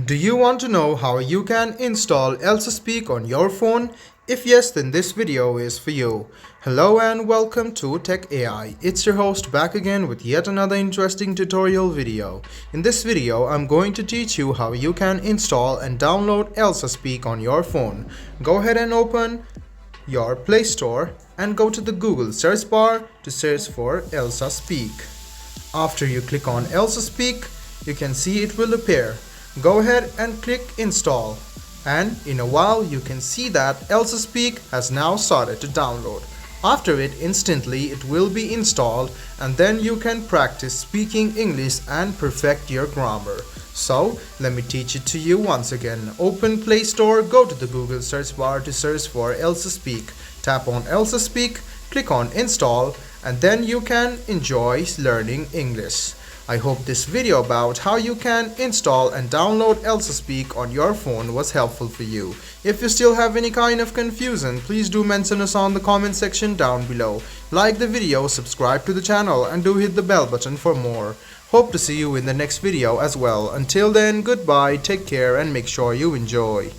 Do you want to know how you can install Elsa Speak on your phone? If yes, then this video is for you. Hello and welcome to Tech AI. It's your host back again with yet another interesting tutorial video. In this video, I'm going to teach you how you can install and download Elsa Speak on your phone. Go ahead and open your Play Store and go to the Google search bar to search for Elsa Speak. After you click on Elsa Speak, you can see it will appear. Go ahead and click install, and in a while you can see that Elsa Speak has now started to download. After it, instantly it will be installed, and then you can practice speaking English and perfect your grammar. So let me teach it to you once again. Open Play Store, go to the Google search bar to search for Elsa Speak. Tap on Elsa Speak, click on install, and then you can enjoy learning English. I hope this video about how you can install and download Elsa Speak on your phone was helpful for you. If you still have any kind of confusion, please do mention us on the comment section down below. Like the video, subscribe to the channel, and do hit the bell button for more. Hope to see you in the next video as well. Until then, goodbye, take care, and make sure you enjoy.